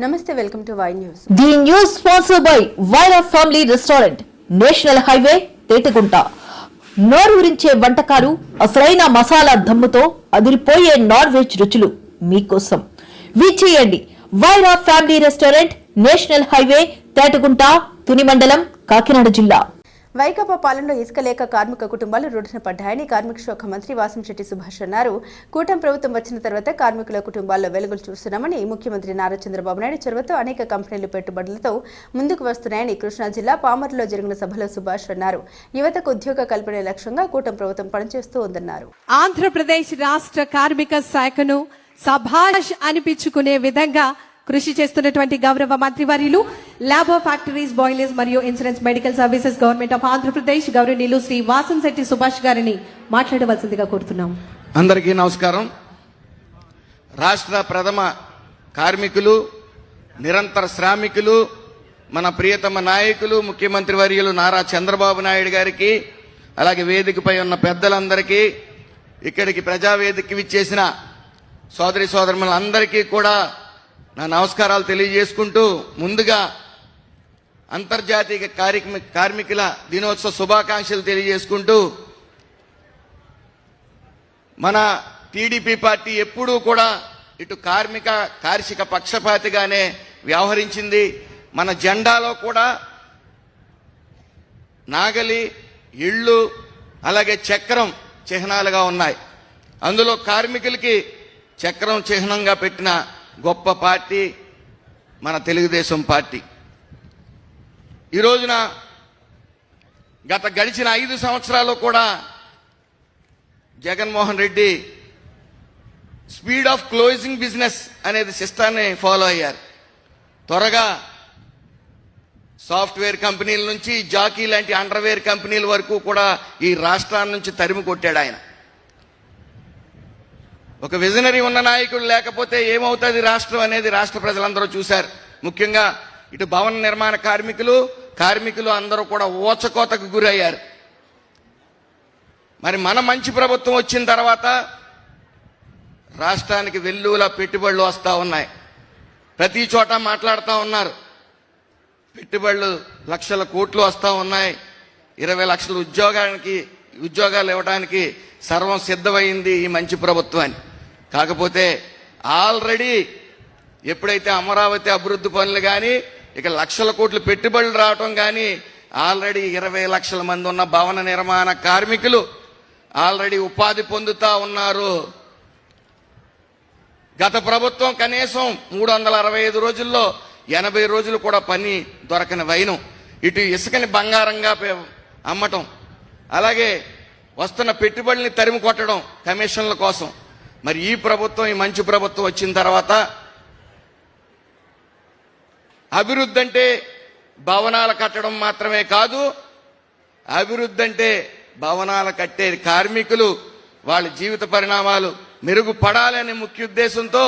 నమస్తే, welcome to Y news. The news sponsored by Vaira family restaurant, national highway, Tetagunta. నోరూరించే వంటకాలు, అసలైన మసాలా దమ్ముతో అదిరిపోయే నాన్ వెజ్ రుచులు మీకోసం. విచ్చేయండి Vaira family restaurant, national highway, Tetagunta, Tuni మండలం, కాకినాడ జిల్లా. వైకాపా పాలనలో ఇసుక లేక కార్మిక కుటుంబాలు రోడ్డున పడ్డాయని కార్మిక శాఖ మంత్రి వాసంశెట్టి సుభాష్ అన్నారు. కూటమి ప్రభుత్వం వచ్చిన తర్వాత కార్మికుల కుటుంబాల్లో వెలుగులు చూస్తున్నామని, ముఖ్యమంత్రి నారా చంద్రబాబు నాయుడు చొరవతో అనేక కంపెనీలు పెట్టుబడులతో ముందుకు వస్తున్నాయని కృష్ణా జిల్లా పామరులో జరిగిన సభలో సుభాష్ అన్నారు. యువతకు ఉద్యోగ కల్పనే లక్ష్యంగా కూటమి ప్రభుత్వం పనిచేస్తూ ఉందన్నారు. ఆంధ్రప్రదేశ్ రాష్ట్ర కార్మిక శాఖను సభాష్ అనిపించుకునే విధంగా కృషి చేస్తున్నటువంటి గౌరవ మంత్రివర్యులు, లేబర్ ఫ్యాక్టరీస్, బాయిలర్స్ మరియు insurance medical services government of Andhra Pradesh గౌరవనీయులు శ్రీ వాసంశెట్టి సుభాష్ గారిని మాట్లాడవలసిందిగా కోరుతున్నాం. అందరికీ నమస్కారం. రాష్ట్ర ప్రథమ కార్మికులు, నిరంతర శ్రామికులు, మన ప్రియతమ నాయకులు ముఖ్యమంత్రి వర్యులు నారా చంద్రబాబు నాయుడు గారికి, అలాగే వేదికపై ఉన్న పెద్దలందరికీ, ఇక్కడికి ప్రజావేదికకి విచ్చేసిన సోదరి సోదరులందరికీ కూడా నా నమస్కారాలు తెలియజేసుకుంటూ, ముందుగా అంతర్జాతీయ కార్మికుల దినోత్సవ శుభాకాంక్షలు తెలియజేసుకుంటూ, మన టీడీపీ పార్టీ ఎప్పుడూ కూడా ఇటు కార్మిక పక్షపాతిగానే వ్యవహరించింది. మన జెండాలో కూడా నాగలి, ఇళ్ళు, అలాగే చక్రం చిహ్నాలుగా ఉన్నాయి. అందులో కార్మికులకి చక్రం చిహ్నంగా పెట్టిన గొప్ప పార్టీ మన తెలుగుదేశం పార్టీ. ఈ రోజున గడిచిన 5 సంవత్సరాలు కూడా Jaganmohan Reddy speed of closing business అనేది సిస్టాన్ని ఫాలో అయ్యారు. త్వరగా సాఫ్ట్వేర్ కంపెనీల నుంచి జాకీ లాంటి అండర్వేర్ కంపెనీల వరకు కూడా ఈ రాష్ట్రాన్ని నుంచి తరిమి కొట్టాడు ఆయన. ఒక విజనరీ ఉన్న నాయకుడు లేకపోతే ఏమవుతుంది రాష్ట్రం అనేది రాష్ట్ర ప్రజలందరూ చూశారు. ముఖ్యంగా ఇటు భవన నిర్మాణ కార్మికులు అందరూ కూడా ఊచకోతకు గురయ్యారు. మరి మన మంచి ప్రభుత్వం వచ్చిన తర్వాత రాష్ట్రానికి వెల్లువల పెట్టుబడులు వస్తూ ఉన్నాయి. ప్రతి చోట మాట్లాడుతూ ఉన్నారు. పెట్టుబడులు లక్షల కోట్లు వస్తూ ఉన్నాయి. 20 లక్షల ఉద్యోగాలు ఇవ్వడానికి సర్వం సిద్ధమైంది ఈ మంచి ప్రభుత్వాన్ని. కాకపోతే ఆల్రెడీ ఎప్పుడైతే అమరావతి అభివృద్ధి పనులు కానీ, ఇక లక్షల కోట్లు పెట్టుబడులు రావటం కానీ, ఆల్రెడీ 20 లక్షల మంది ఉన్న భవన నిర్మాణ కార్మికులు ఆల్రెడీ ఉపాధి పొందుతా ఉన్నారు. గత ప్రభుత్వం కనీసం 365 రోజుల్లో 80 రోజులు కూడా పని దొరకని వైనం. ఇటు ఇసుకని బంగారంగా అమ్మటం, అలాగే వస్తున్న పెట్టుబడుల్ని తరిమి కొట్టడం కమిషన్ల కోసం. మరి ఈ ప్రభుత్వం, ఈ మంచి ప్రభుత్వం వచ్చిన తర్వాత అభివృద్ధి అంటే భవనాలు కట్టడం మాత్రమే కాదు, అభివృద్ధి అంటే భవనాలు కట్టే కార్మికులు వాళ్ళ జీవిత పరిణామాలు మెరుగుపడాలనే ముఖ్య ఉద్దేశంతో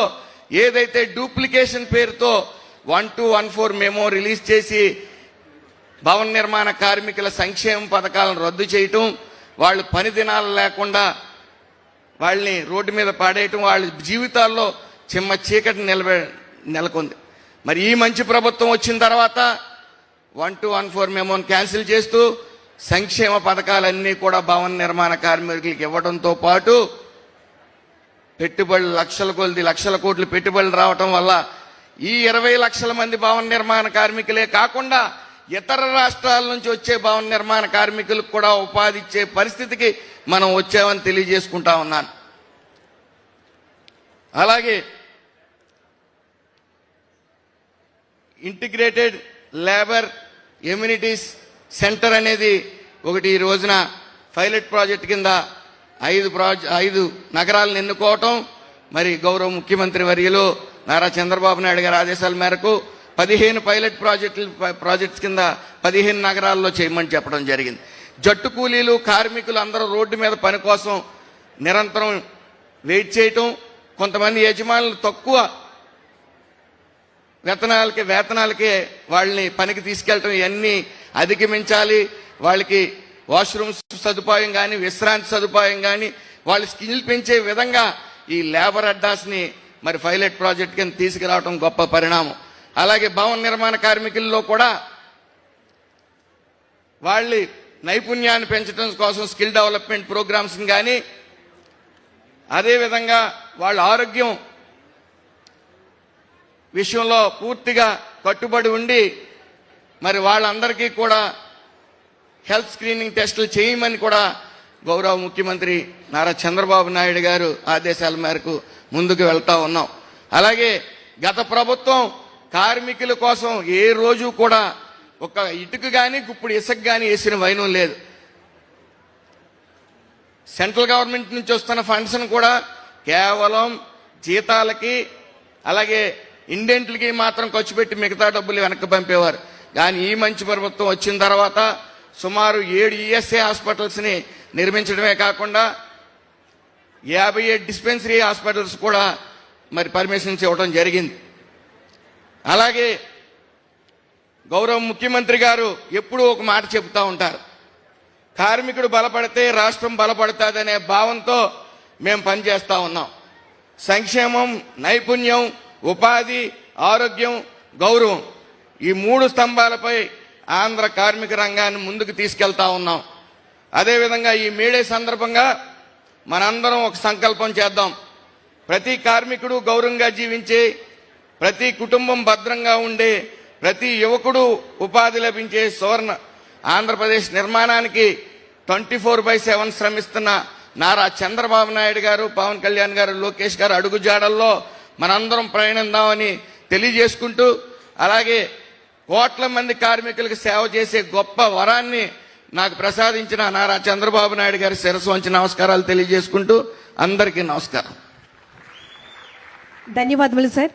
ఏదైతే డూప్లికేషన్ పేరుతో 1214 మెమో రిలీజ్ చేసి భవన నిర్మాణ కార్మికుల సంక్షేమ పథకాలను రద్దు చేయటం, వాళ్ళు పని దినాలు లేకుండా వాళ్ళని రోడ్డు మీద పాడేయటం, వాళ్ళ జీవితాల్లో చిమ్మ చీకటి నెలకొంది. మరి ఈ మంచి ప్రభుత్వం వచ్చిన తర్వాత 1214 మెమోని క్యాన్సిల్ చేస్తూ సంక్షేమ పథకాలన్నీ కూడా భవన నిర్మాణ కార్మికులకు ఇవ్వడంతో పాటు పెట్టుబడులు లక్షల కోట్లు పెట్టుబడులు రావటం వల్ల ఈ 20 లక్షల మంది భవన నిర్మాణ కార్మికులే కాకుండా ఇతర రాష్ట్రాల నుంచి వచ్చే భవన నిర్మాణ కార్మికులకు కూడా ఉపాధి ఇచ్చే పరిస్థితికి మనం వచ్చామని తెలియజేసుకుంటా ఉన్నాను. అలాగే ఇంటిగ్రేటెడ్ లేబర్ ఎమ్యూనిటీస్ సెంటర్ అనేది ఒకటి ఈ రోజున పైలట్ ప్రాజెక్ట్ కింద 5 నగరాలను ఎన్నుకోవటం, మరి గౌరవ ముఖ్యమంత్రి వర్యులు నారా చంద్రబాబు నాయుడు గారి ఆదేశాల మేరకు 15 పైలట్ ప్రాజెక్ట్స్ కింద 15 నగరాల్లో చేయమని చెప్పడం జరిగింది. జట్టు కూలీలు, కార్మికులు అందరూ రోడ్డు మీద పని కోసం నిరంతరం వెయిట్ చేయటం, కొంతమంది యజమానులు తక్కువ వేతనాలకే వాళ్ళని పనికి తీసుకెళ్ళటం, ఇవన్నీ అధిగమించాలి. వాళ్ళకి వాష్రూమ్స్ సదుపాయం కానీ, విశ్రాంతి సదుపాయం కానీ, వాళ్ళ స్కిల్ పెంచే విధంగా ఈ లేబర్ అడ్డాస్ని మరి పైలట్ ప్రాజెక్ట్ కింద తీసుకురావడం గొప్ప పరిణామం. అలాగే భవన నిర్మాణ కార్మికుల్లో కూడా వాళ్ళ నైపుణ్యాన్ని పెంచడం కోసం స్కిల్ డెవలప్మెంట్ ప్రోగ్రామ్స్ కానీ, అదేవిధంగా వాళ్ళ ఆరోగ్యం విషయంలో పూర్తిగా కట్టుబడి ఉండి మరి వాళ్ళందరికీ కూడా హెల్త్ స్క్రీనింగ్ టెస్టులు చేయమని కూడా గౌరవ ముఖ్యమంత్రి నారా చంద్రబాబు నాయుడు గారు ఆదేశాల మేరకు ముందుకు వెళ్తా ఉన్నాం. అలాగే గత ప్రభుత్వం కార్మికుల కోసం ఏ రోజు కూడా ఒక ఇటుక కానీ గుప్పుడు ఇసుక కానీ వేసిన వైనం లేదు. సెంట్రల్ గవర్నమెంట్ నుంచి వస్తున్న ఫండ్స్ను కూడా కేవలం జీతాలకి అలాగే ఇండెంట్లకి మాత్రం ఖర్చు పెట్టి మిగతా డబ్బులు వెనక్కి పంపేవారు. కానీ ఈ మంచి ప్రభుత్వం వచ్చిన తర్వాత సుమారు 7 ఈఎస్ఐ హాస్పిటల్స్ని నిర్మించడమే కాకుండా 57 డిస్పెన్సరీ హాస్పిటల్స్ కూడా మరి పర్మిషన్స్ ఇవ్వడం జరిగింది. అలాగే గౌరవ ముఖ్యమంత్రి గారు ఎప్పుడూ ఒక మాట చెబుతూ ఉంటారు, కార్మికుడు బలపడితే రాష్ట్రం బలపడుతుందనే భావంతో మేము పనిచేస్తూ ఉన్నాం. సంక్షేమం, నైపుణ్యం, ఉపాధి, ఆరోగ్యం, గౌరవం ఈ 3 స్తంభాలపై ఆంధ్ర కార్మిక రంగాన్ని ముందుకు తీసుకెళ్తా ఉన్నాం. అదేవిధంగా ఈ మేడే సందర్భంగా మనందరం ఒక సంకల్పం చేద్దాం. ప్రతి కార్మికుడు గౌరవంగా జీవించే, ప్రతి కుటుంబం భద్రంగా ఉండే, ప్రతి యువకుడు ఉపాధి లభించే సువర్ణ ఆంధ్రప్రదేశ్ నిర్మాణానికి 24/7 శ్రమిస్తున్న నారా చంద్రబాబు నాయుడు గారు, పవన్ కళ్యాణ్ గారు, లోకేష్ గారు అడుగుజాడల్లో మనందరం ప్రయాణిద్దామని తెలియజేసుకుంటూ, అలాగే కోట్ల మంది కార్మికులకు సేవ చేసే గొప్ప వరాన్ని నాకు ప్రసాదించిన నారా చంద్రబాబు నాయుడు గారి శిరస్సు వంచి నమస్కారాలు తెలియజేసుకుంటూ అందరికీ నమస్కారం. ధన్యవాదములు సార్.